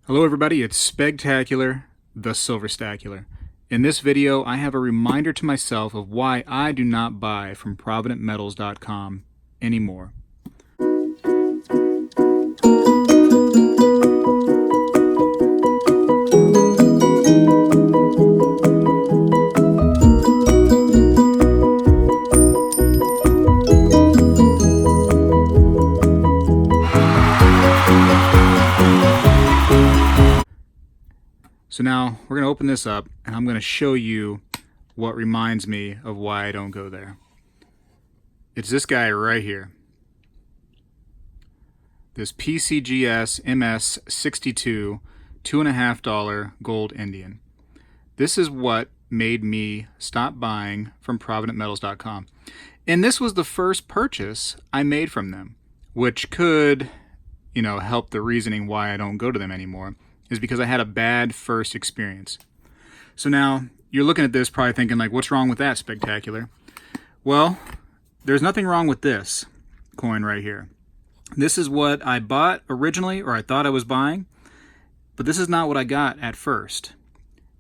Hello everybody, it's Spegtacular, the Silverstacular. In this video, I have a reminder to myself of why I do not buy from ProvidentMetals.com anymore. So now we're going to open this up and I'm going to show you what reminds me of why I don't go there. It's this guy right here. This PCGS MS62 $2.50 gold Indian. This is what made me stop buying from ProvidentMetals.com. And this was the first purchase I made from them, which could, help the reasoning why I don't go to them anymore, is because I had a bad first experience. So now you're looking at this probably thinking like, what's wrong with that, Spegtacular? Well, there's nothing wrong with this coin right here. This is what I bought originally, or I thought I was buying, but this is not what I got at first.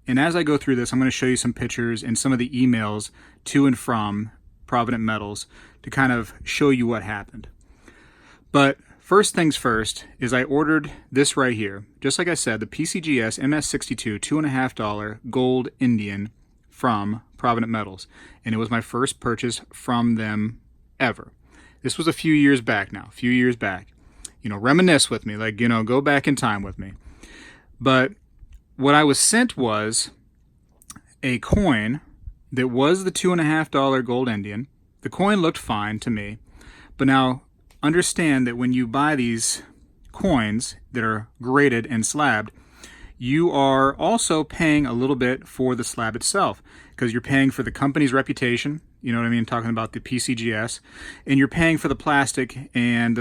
And as I go through this, I'm going to show you some pictures and some of the emails to and from Provident Metals to kind of show you what happened. But first things first is I ordered this right here. Just like I said, the PCGS MS62 $2.50 gold Indian from Provident Metals. And it was my first purchase from them ever. This was a few years back now, reminisce with me, go back in time with me. But what I was sent was a coin that was the $2.50 gold Indian. The coin looked fine to me, but now understand that when you buy these coins that are graded and slabbed, you are also paying a little bit for the slab itself, because you're paying for the company's reputation, you know what I mean, talking about the PCGS, and you're paying for the plastic and,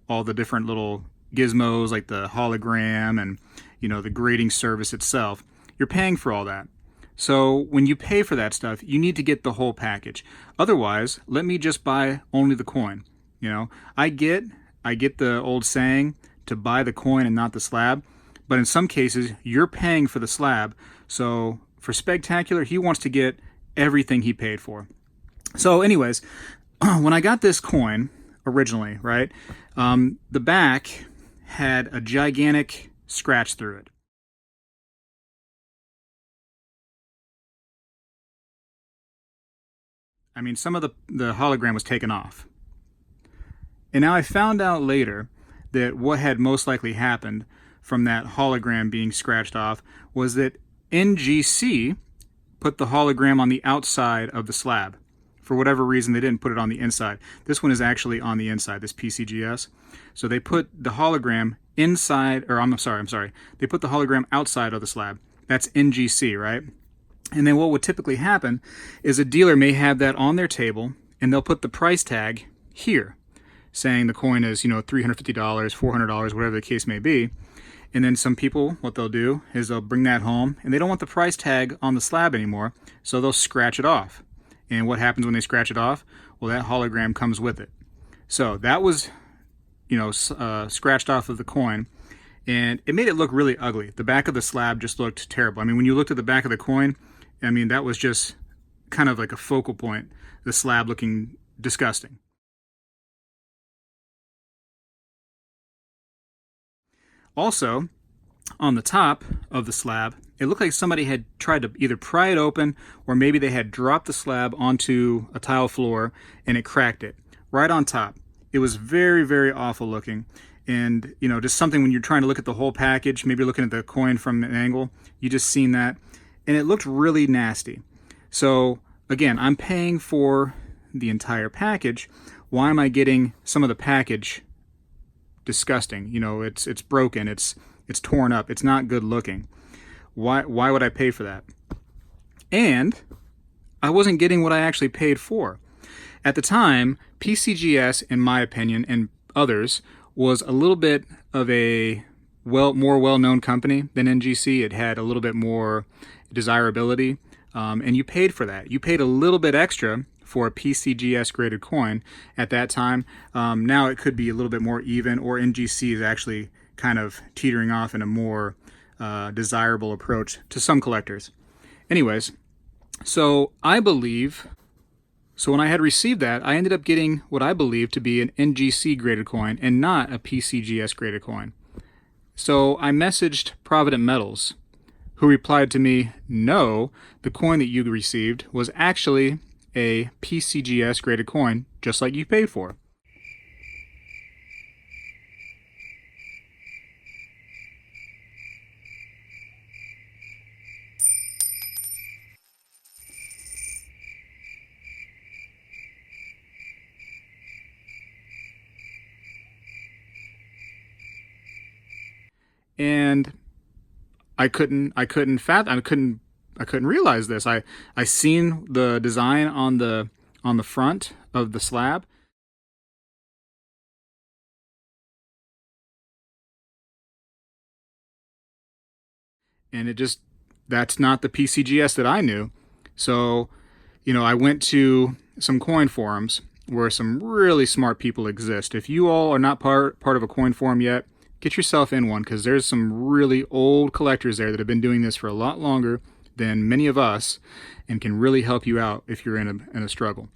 all the different little gizmos like the hologram and, the grading service itself. You're paying for all that. So when you pay for that stuff, you need to get the whole package. Otherwise, let me just buy only the coin. I get the old saying to buy the coin and not the slab, but in some cases you're paying for the slab. So for Spegtacular, he wants to get everything he paid for. So anyways, when I got this coin originally, right, the back had a gigantic scratch through it. I mean, some of the hologram was taken off. And now I found out later that what had most likely happened from that hologram being scratched off was that NGC put the hologram on the outside of the slab. For whatever reason, they didn't put it on the inside. This one is actually on the inside, this PCGS. So they put the hologram inside, or I'm sorry. They put the hologram outside of the slab. That's NGC, right? And then what would typically happen is a dealer may have that on their table and they'll put the price tag here, saying the coin is, $350, $400, whatever the case may be. And then some people, what they'll do is they'll bring that home and they don't want the price tag on the slab anymore, so they'll scratch it off. And what happens when they scratch it off? Well, that hologram comes with it. So that was, scratched off of the coin, and it made it look really ugly. The back of the slab just looked terrible. I mean, when you looked at the back of the coin, that was just kind of like a focal point, the slab looking disgusting. Also, on the top of the slab, it looked like somebody had tried to either pry it open or maybe they had dropped the slab onto a tile floor and it cracked it right on top. It was very, very awful looking. And, just something when you're trying to look at the whole package, maybe you're looking at the coin from an angle, you just seen that. And it looked really nasty. So, again, I'm paying for the entire package. Why am I getting some of the package disgusting? It's broken, it's torn up, it's not good looking. Why would I pay for that? And I wasn't getting what I actually paid for. At the time, PCGS, in my opinion, and others, was a little bit of a more well-known company than NGC. It had a little bit more desirability, and you paid for that. You paid a little bit extra for a PCGS graded coin at that time. Now it could be a little bit more even, or NGC is actually kind of teetering off in a more desirable approach to some collectors. Anyways, so when I had received that, I ended up getting what I believe to be an NGC graded coin and not a PCGS graded coin. So I messaged Provident Metals, who replied to me, no, the coin that you received was actually a PCGS graded coin, just like you paid for. And I couldn't realize this. I seen the design on the front of the slab, and that's not the PCGS that I knew. So, I went to some coin forums where some really smart people exist. If you all are not part of a coin forum yet, get yourself in one, because there's some really old collectors there that have been doing this for a lot longer than many of us and can really help you out if you're in a struggle.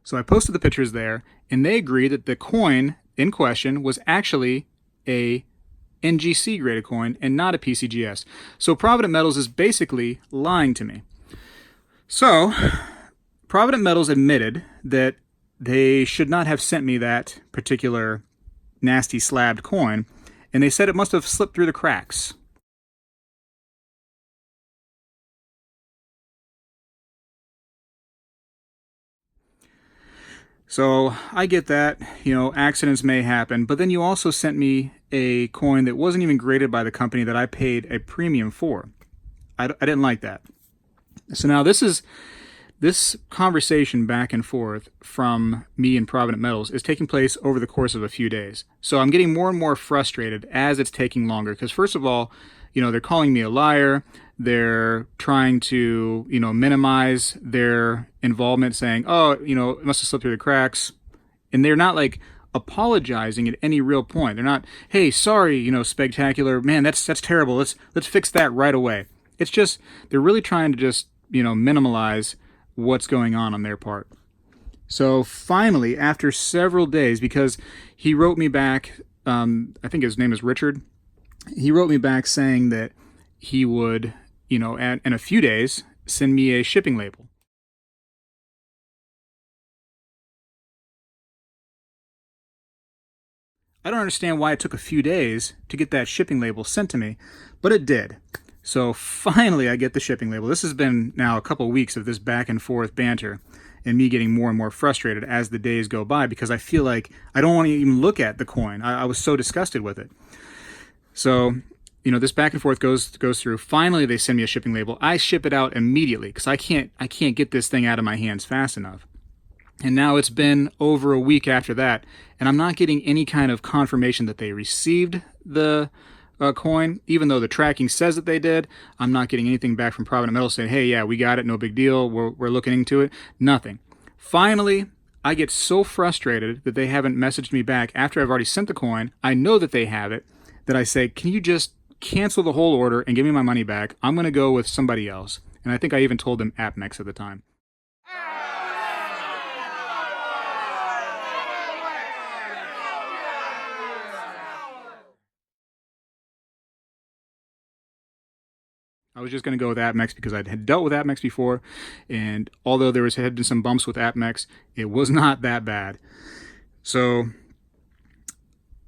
So I posted the pictures there, and they agreed that the coin in question was actually a NGC graded coin and not a PCGS. So Provident Metals is basically lying to me. So Provident Metals admitted that they should not have sent me that particular nasty slabbed coin, and they said it must have slipped through the cracks. So I get that, accidents may happen, but then you also sent me a coin that wasn't even graded by the company that I paid a premium for. I didn't like that. So now this conversation back and forth from me and Provident Metals is taking place over the course of a few days. So I'm getting more and more frustrated as it's taking longer, because first of all, they're calling me a liar. They're trying to, minimize their involvement, saying, oh, it must have slipped through the cracks. And they're not like apologizing at any real point. They're not, hey, sorry, Spegtacular, man, that's terrible. Let's fix that right away. It's just, they're really trying to just, minimize what's going on their part. So finally, after several days, because he wrote me back, I think his name is Richard, he wrote me back saying that he would, in a few days, send me a shipping label. I don't understand why it took a few days to get that shipping label sent to me, but it did. So finally I get the shipping label. This has been now a couple weeks of this back and forth banter and me getting more and more frustrated as the days go by, because I feel like I don't want to even look at the coin. I was so disgusted with it. So, this back and forth goes through. Finally they send me a shipping label. I ship it out immediately because I can't get this thing out of my hands fast enough. And now it's been over a week after that, and I'm not getting any kind of confirmation that they received the coin, even though the tracking says that they did. I'm not getting anything back from Provident Metals saying, hey, yeah, we got it, no big deal, we're looking into it. Nothing. Finally, I get so frustrated that they haven't messaged me back after I've already sent the coin. I know that they have it, that I say, can you just cancel the whole order and give me my money back? I'm going to go with somebody else. And I think I even told them Apmex at the time. I was just going to go with Apmex because I had dealt with Apmex before, and although there had been some bumps with Apmex, it was not that bad. So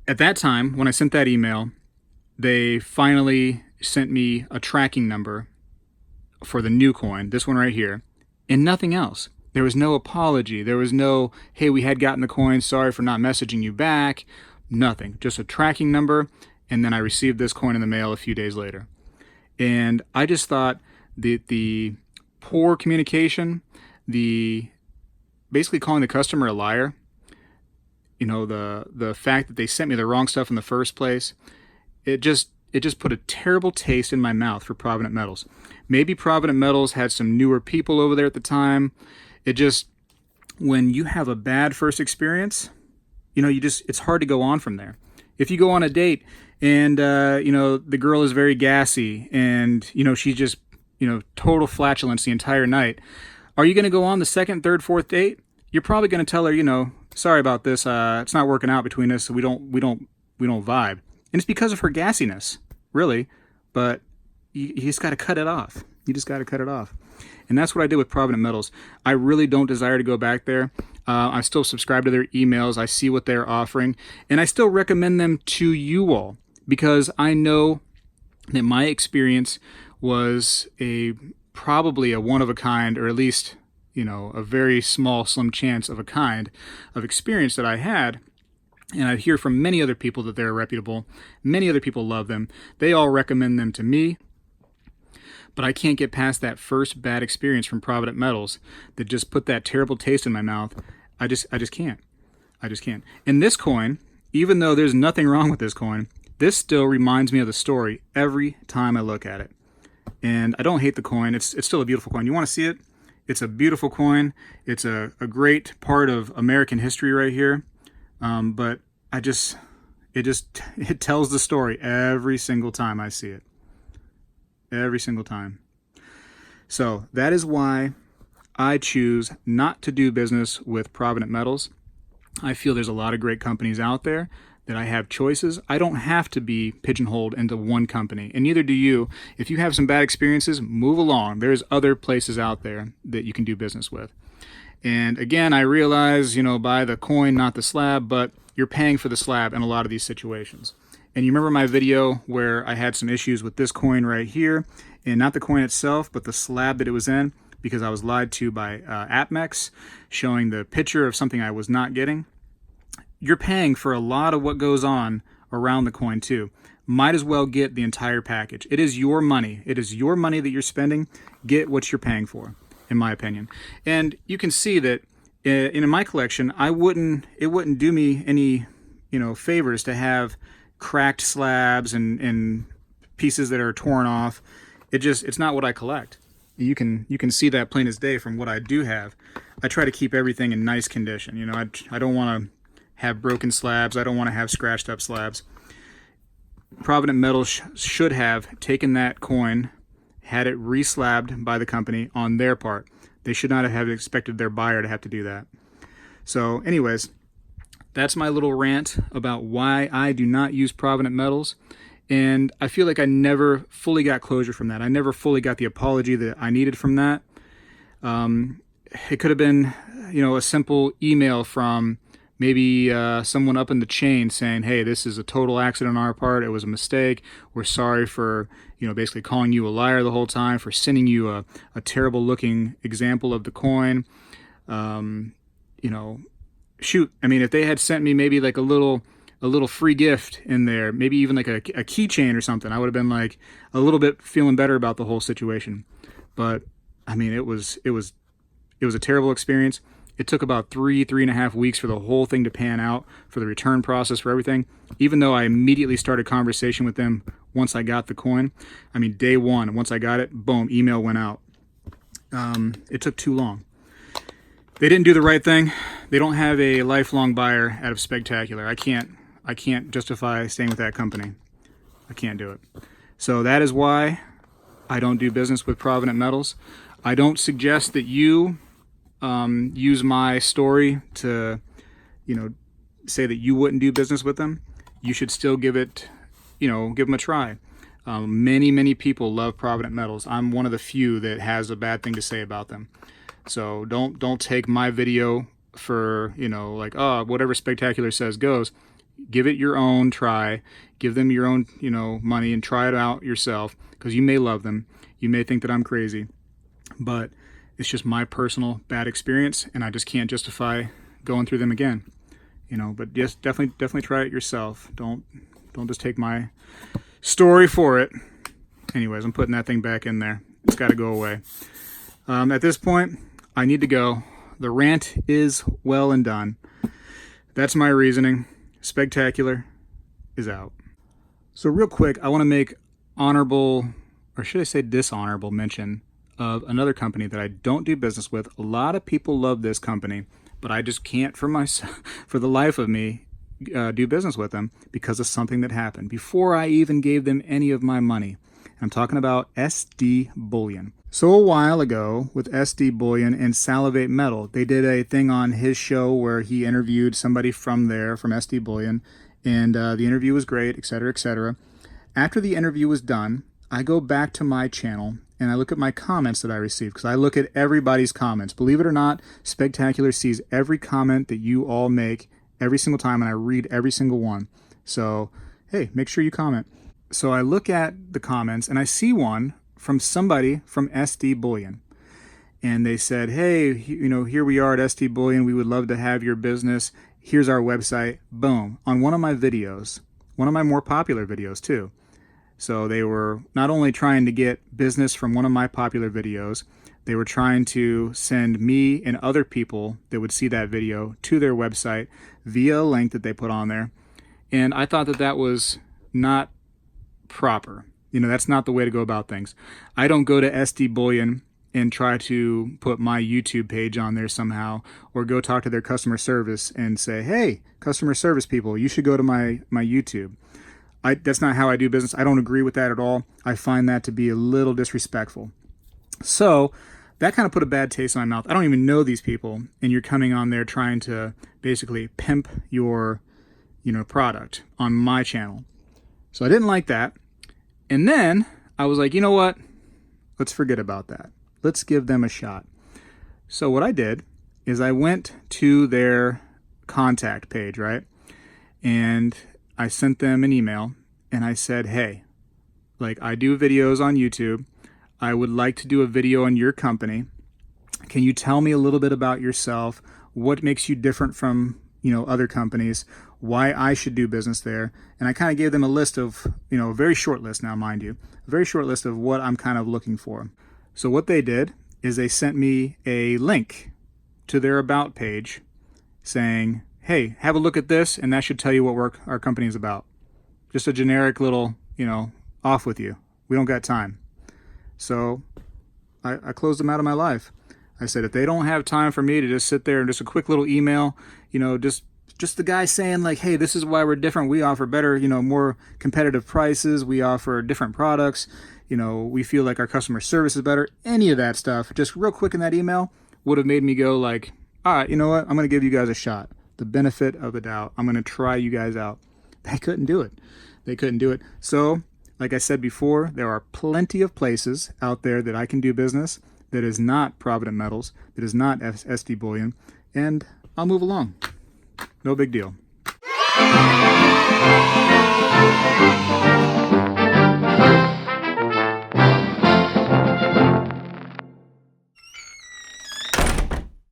at that time, when I sent that email, they finally sent me a tracking number for the new coin, this one right here, and nothing else. There was no apology. There was no, hey, we had gotten the coin, sorry for not messaging you back. Nothing. Just a tracking number, and then I received this coin in the mail a few days later. And I just thought that the poor communication, the basically calling the customer a liar, the fact that they sent me the wrong stuff in the first place, it just put a terrible taste in my mouth for Provident Metals. Maybe Provident Metals had some newer people over there at the time. It just when you have a bad first experience, it's hard to go on from there. If you go on a date and, the girl is very gassy and, she's just, total flatulence the entire night, are you going to go on the second, third, fourth date? You're probably going to tell her, sorry about this. It's not working out between us. So we don't vibe. And it's because of her gassiness, really. But you just got to cut it off. You just got to cut it off. And that's what I did with Provident Metals. I really don't desire to go back there. I still subscribe to their emails. I see what they're offering. And I still recommend them to you all because I know that my experience was probably a one of a kind, or at least, a very small, slim chance of a kind of experience that I had. And I hear from many other people that they're reputable. Many other people love them. They all recommend them to me. But I can't get past that first bad experience from Provident Metals that just put that terrible taste in my mouth. I just can't. I just can't. And this coin, even though there's nothing wrong with this coin, this still reminds me of the story every time I look at it. And I don't hate the coin. It's still a beautiful coin. You want to see it? It's a beautiful coin. It's a great part of American history right here. But it tells the story every single time I see it. Every single time. So that is why I choose not to do business with Provident Metals. I feel there's a lot of great companies out there that I have choices. I don't have to be pigeonholed into one company, and neither do you. If you have some bad experiences, move along. There's other places out there that you can do business with. And again, I realize, buy the coin, not the slab, but you're paying for the slab in a lot of these situations. And you remember my video where I had some issues with this coin right here, and not the coin itself, but the slab that it was in, because I was lied to by AppMex, showing the picture of something I was not getting. You're paying for a lot of what goes on around the coin too. Might as well get the entire package. It is your money. It is your money that you're spending. Get what you're paying for, in my opinion. And you can see that in my collection, it wouldn't do me any, favors to have cracked slabs and pieces that are torn off. It's not what I collect. You can see that plain as day from what I do have. I try to keep everything in nice condition. I don't want to have broken slabs. I don't want to have scratched up slabs. Provident Metals should have taken that coin, had it reslabbed by the company on their part. They should not have expected their buyer to have to do that. So anyways, that's my little rant about why I do not use Provident Metals. And I feel like I never fully got closure from that. I never fully got the apology that I needed from that. It could have been, a simple email from maybe someone up in the chain saying, hey, this is a total accident on our part. It was a mistake. We're sorry for, basically calling you a liar the whole time, for sending you a terrible looking example of the coin. Shoot, if they had sent me maybe like a little free gift in there, maybe even like a keychain or something, I would have been like a little bit feeling better about the whole situation. But it was a terrible experience. It took about 3.5 weeks for the whole thing to pan out, for the return process, for everything. Even though I immediately started conversation with them once I got the coin. Day one, once I got it, boom, email went out. It took too long. They didn't do the right thing. They don't have a lifelong buyer out of Spegtacular. I can't justify staying with that company. I can't do it. So that is why I don't do business with Provident Metals. I don't suggest that you use my story to, say that you wouldn't do business with them. You should still give them a try. Many people love Provident Metals. I'm one of the few that has a bad thing to say about them. So don't take my video for, whatever Spegtacular says goes. Give it your own try. Give them your own, money and try it out yourself, because you may love them. You may think that I'm crazy, but it's just my personal bad experience, and I just can't justify going through them again. But yes, definitely try it yourself. Don't just take my story for it. Anyways, I'm putting that thing back in there. It's got to go away. At this point, I need to go. The rant is well and done. That's my reasoning. Spegtacular is out. So real quick, I want to make honorable, or should I say dishonorable mention of another company that I don't do business with. A lot of people love this company, but I just can't for myself, for the life of me, do business with them because of something that happened before I even gave them any of my money. I'm talking about SD Bullion. So a while ago with SD Bullion and Salivate Metal, they did a thing on his show where he interviewed somebody from there, from SD Bullion, and the interview was great, etc., etc. After the interview was done, I go back to my channel and I look at my comments that I received, because I look at everybody's comments. Believe it or not, Spegtacular sees every comment that you all make every single time, and I read every single one. So, hey, make sure you comment. So I look at the comments and I see one from somebody from SD Bullion. And they said, hey, here we are at SD Bullion. We would love to have your business. Here's our website. Boom. On one of my videos, one of my more popular videos too. So they were not only trying to get business from one of my popular videos, they were trying to send me and other people that would see that video to their website via a link that they put on there. And I thought that that was not proper. That's not the way to go about things. I don't go to SD Bullion and try to put my YouTube page on there somehow, or go talk to their customer service and say, hey, customer service people, you should go to my YouTube. That's not how I do business. I don't agree with that at all. I find that to be a little disrespectful. So that kind of put a bad taste in my mouth. I don't even know these people, and you're coming on there trying to basically pimp your product on my channel. So I didn't like that. And then I was like, you know what? Let's forget about that. Let's give them a shot. So what I did is I went to their contact page, right? And I sent them an email and I said, hey, I do videos on YouTube. I would like to do a video on your company. Can you tell me a little bit about yourself? What makes you different from, other companies? Why I should do business there? And I kind of gave them a list of, a very short list now, mind you, a very short list of what I'm kind of looking for. So what they did is they sent me a link to their About page saying, hey, have a look at this, and that should tell you what our company is about. Just a generic little, off with you. We don't got time. So I closed them out of my life. I said, if they don't have time for me to just sit there and just a quick little email, just the guy saying hey, this is why we're different. We offer better, more competitive prices. We offer different products. We feel like our customer service is better. Any of that stuff, just real quick in that email would have made me go all right, you know what? I'm going to give you guys a shot. The benefit of the doubt. I'm going to try you guys out. They couldn't do it. They couldn't do it. So, like I said before, there are plenty of places out there that I can do business that is not Provident Metals, that is not SD Bullion, and I'll move along. No big deal.